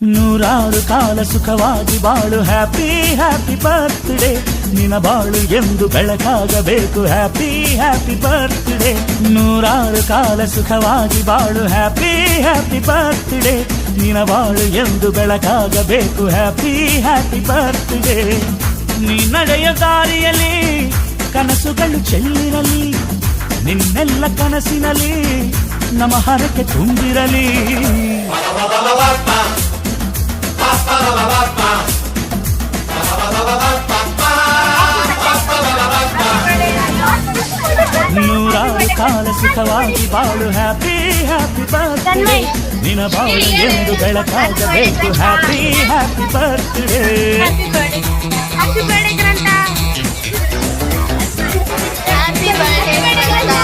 ನೂರಾರು ಕಾಲ ಸುಖವಾಗಿ ಬಾಳು ಹ್ಯಾಪಿ ಹ್ಯಾಪಿ ಬರ್ತ್ಡೇ ನಿನ ಬಾಳು ಎಂದು ಬೆಳಕಾಗಬೇಕು ಹ್ಯಾಪಿ ಹ್ಯಾಪಿ ಬರ್ತ್ಡೇ ನೂರಾರು ಕಾಲ ಸುಖವಾಗಿ ಬಾಳು ಹ್ಯಾಪಿ ಹ್ಯಾಪಿ ಬರ್ತ್ಡೇ ನಿನ ಬಾಳು ಎಂದು ಬೆಳಕಾಗಬೇಕು ಹ್ಯಾಪಿ ಹ್ಯಾಪಿ ಬರ್ತ್ಡೇ ನೀ ನಡೆಯ ದಾರಿಯಲ್ಲಿ ಕನಸುಗಳು ಚೆಲ್ಲಿರಲಿ ನಿನ್ನೆಲ್ಲ ಕನಸಿನಲ್ಲಿ ನಮ್ಮ ಹರಕೆ ತುಂಬಿರಲಿ ನೂರಾರು ಕಾಲ ಸುಖವಾಗಿ ಬಾಳು ಹ್ಯಾಪಿ ಹ್ಯಾಪಿ ಬರ್ತ್ಡೇ ನಿನ ಬಾಳು ಎಂದು ಬೆಳಕಾಗಬೇಕು happy happy birthday happy birthday